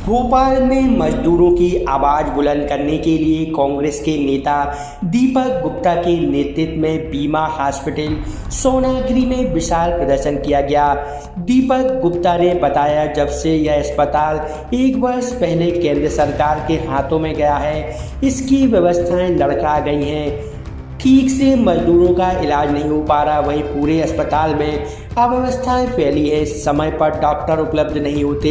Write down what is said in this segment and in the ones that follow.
भोपाल में मजदूरों की आवाज़ बुलंद करने के लिए कांग्रेस के नेता दीपक गुप्ता के नेतृत्व में बीमा हॉस्पिटल सोनागिरी में विशाल प्रदर्शन किया गया। दीपक गुप्ता ने बताया, जब से यह अस्पताल 1 वर्ष पहले केंद्र सरकार के हाथों में गया है, इसकी व्यवस्थाएं लड़खड़ा गई हैं। ठीक से मजदूरों का इलाज नहीं हो पा रहा, वहीं पूरे अस्पताल में अव्यवस्थाएं फैली है। समय पर डॉक्टर उपलब्ध नहीं होते,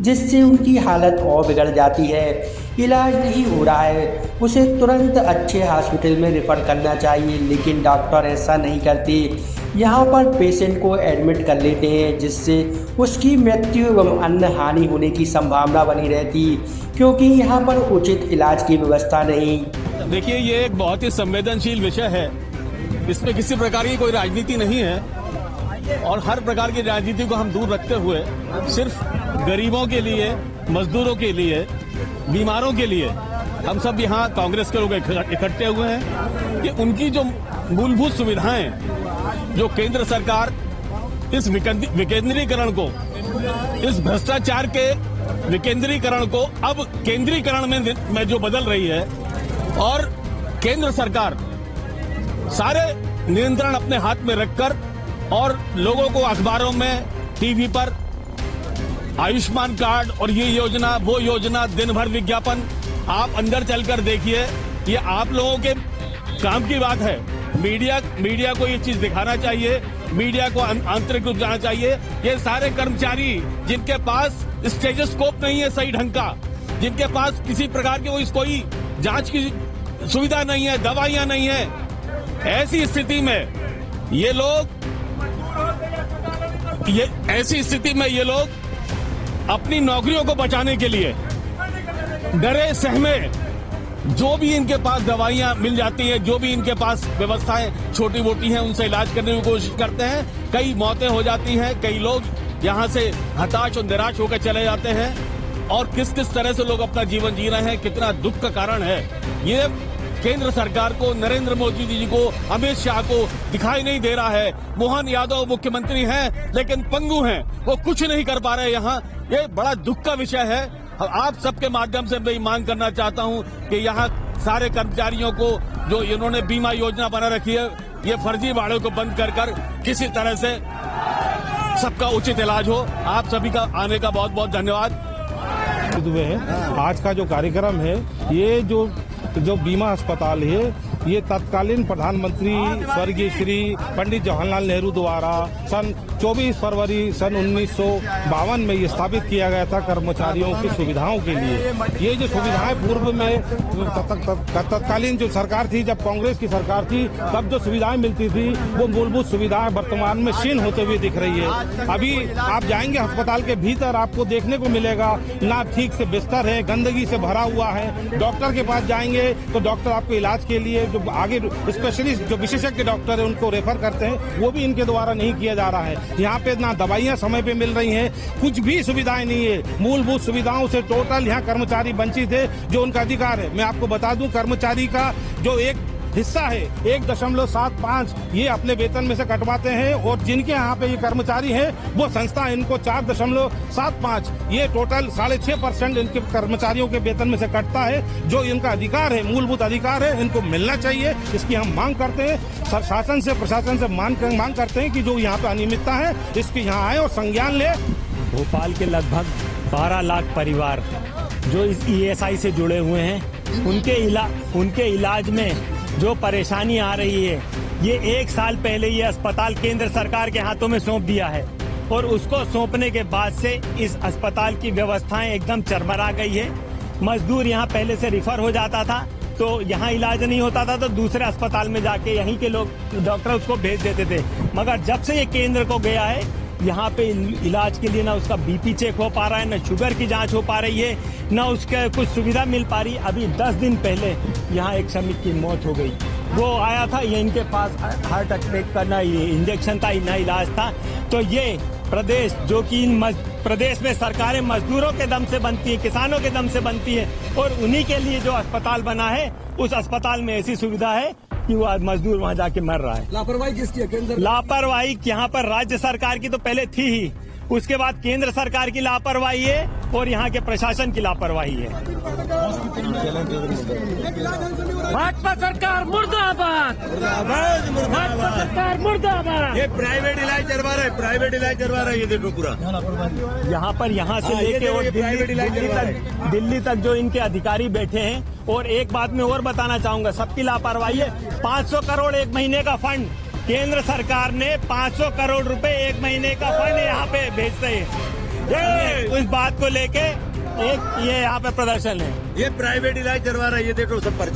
जिससे उनकी हालत और बिगड़ जाती है। इलाज नहीं हो रहा है, उसे तुरंत अच्छे हॉस्पिटल में रेफर करना चाहिए, लेकिन डॉक्टर ऐसा नहीं करते। यहाँ पर पेशेंट को एडमिट कर लेते हैं, जिससे उसकी मृत्यु एवं अन्य हानि होने की संभावना बनी रहती, क्योंकि यहाँ पर उचित इलाज की व्यवस्था नहीं। देखिए, ये एक बहुत ही संवेदनशील विषय है। इसमें किसी प्रकार की कोई राजनीति नहीं है और हर प्रकार की राजनीति को हम दूर रखते हुए सिर्फ गरीबों के लिए, मजदूरों के लिए, बीमारों के लिए हम सब यहाँ कांग्रेस के लोग इकट्ठे हुए हैं कि उनकी जो मूलभूत सुविधाएं, जो केंद्र सरकार इस विकेंद्रीकरण को, इस भ्रष्टाचार के विकेंद्रीकरण को अब केंद्रीकरण में जो बदल रही है और केंद्र सरकार सारे नियंत्रण अपने हाथ में रखकर और लोगों को अखबारों में, टीवी पर आयुष्मान कार्ड और ये योजना, वो योजना, दिन भर विज्ञापन। आप अंदर चलकर देखिए, ये आप लोगों के काम की बात है। मीडिया को ये चीज दिखाना चाहिए, मीडिया को आंतरिक रूप जाना चाहिए। ये सारे कर्मचारी जिनके पास स्टेथोस्कोप नहीं है सही ढंग का, जिनके पास किसी प्रकार की कोई जांच की सुविधा नहीं है, दवाइयां नहीं है, ऐसी स्थिति में ये लोग अपनी नौकरियों को बचाने के लिए डरे सहमे जो भी इनके पास दवाइयां मिल जाती हैं, जो भी इनके पास व्यवस्थाएं छोटी मोटी हैं, उनसे इलाज करने की कोशिश करते हैं। कई मौतें हो जाती हैं, कई लोग यहां से हताश और निराश होकर चले जाते हैं। और किस किस तरह से लोग अपना जीवन जी रहे हैं, कितना दुख का कारण है, ये केंद्र सरकार को, नरेंद्र मोदी जी को, अमित शाह को दिखाई नहीं दे रहा है। मोहन यादव मुख्यमंत्री हैं लेकिन पंगु हैं, वो कुछ नहीं कर पा रहे यहाँ। ये बड़ा दुख का विषय है। आप सबके माध्यम से मैं मांग करना चाहता हूँ कि यहाँ सारे कर्मचारियों को, जो इन्होंने बीमा योजना बना रखी है, ये फर्जीवाड़े को बंद कर किसी तरह से सबका उचित इलाज हो। आप सभी का आने का बहुत बहुत धन्यवाद। हुए हैं। आज का जो कार्यक्रम है, ये जो बीमा अस्पताल है, ये तत्कालीन प्रधानमंत्री स्वर्गीय श्री पंडित जवाहरलाल नेहरू द्वारा सन 24 फरवरी सन 1952 में ये स्थापित किया गया था कर्मचारियों की सुविधाओं के लिए। ये जो सुविधाएं पूर्व में तत्कालीन जो सरकार थी, जब कांग्रेस की सरकार थी, तब जो सुविधाएं मिलती थी, वो मूलभूत सुविधाएं वर्तमान में क्षीण होते हुए दिख रही है। अभी आप जाएंगे अस्पताल के भीतर, आपको देखने को मिलेगा ना ठीक से बिस्तर है, गंदगी से भरा हुआ है। डॉक्टर के पास जाएंगे तो डॉक्टर आपको इलाज के लिए जो आगे स्पेशलिस्ट, जो विशेषज्ञ डॉक्टर है, उनको रेफर करते हैं, वो भी इनके द्वारा नहीं किया जा रहा है। यहाँ पे ना दवाइयाँ समय पे मिल रही हैं, कुछ भी सुविधाएं नहीं है। मूलभूत सुविधाओं से टोटल यहाँ कर्मचारी वंचित है, जो उनका अधिकार है। मैं आपको बता दूं, कर्मचारी का जो एक हिस्सा है 1.75 ये अपने वेतन में से कटवाते हैं, और जिनके यहाँ पे ये कर्मचारी हैं, वो संस्था इनको 4.75 ये टोटल 6.5% इनके कर्मचारियों के वेतन में से कटता है, जो इनका अधिकार है, मूलभूत अधिकार है, इनको मिलना चाहिए। इसकी हम मांग करते हैं, शासन से, प्रशासन से मांग करते हैं कि जो यहाँ पे अनियमितता है, इसकी यहाँ आए और संज्ञान ले। भोपाल के लगभग 12 लाख परिवार जो इस ESI से जुड़े हुए हैं, उनके इलाज में जो परेशानी आ रही है, ये 1 साल पहले ये अस्पताल केंद्र सरकार के हाथों में सौंप दिया है, और उसको सौंपने के बाद से इस अस्पताल की व्यवस्थाएं एकदम चरमरा गई है। मजदूर यहाँ पहले से रिफर हो जाता था, तो यहाँ इलाज नहीं होता था तो दूसरे अस्पताल में जाके यहीं के लोग डॉक्टर उसको भेज देते थे। मगर जब से ये केंद्र को गया है, यहाँ पे इलाज के लिए ना उसका BP चेक हो पा रहा है, ना शुगर की जांच हो पा रही है, ना उसके कुछ सुविधा मिल पा रही। अभी 10 दिन पहले यहाँ एक श्रमिक की मौत हो गई। वो आया था, ये इनके पास हार्ट अटैक का ना ये इंजेक्शन था, ना इलाज था। तो ये प्रदेश, जो कि प्रदेश में सरकारें मजदूरों के दम से बनती है, किसानों के दम से बनती है, और उन्हीं के लिए जो अस्पताल बना है, उस अस्पताल में ऐसी सुविधा है कि वो मजदूर वहाँ जाके मर रहा है। लापरवाही किसकी है? केंद्र लापरवाही यहाँ पर राज्य सरकार की तो पहले थी ही, उसके बाद केंद्र सरकार की लापरवाही है और यहाँ के प्रशासन की लापरवाही है। भाजपा सरकार मुर्दाबाद, भाजपा सरकार मुर्दाबाद। ये प्राइवेट इलाज करवा रहा है, प्राइवेट इलाज करवा रहा है, ये देखो पूरा यहाँ से लेके और दिल्ली तक जो इनके अधिकारी बैठे हैं। और एक बात मैं और बताना चाहूंगा, सबकी लापरवाही है। 500 करोड़ एक महीने का फंड केंद्र सरकार ने 500 करोड़ रुपए एक महीने का फंड यहाँ पे भेजते हैं। उस बात को लेके एक ये यहाँ पे प्रदर्शन है। ये प्राइवेट इलाज करवा रहा है, ये देखो सब पर्चा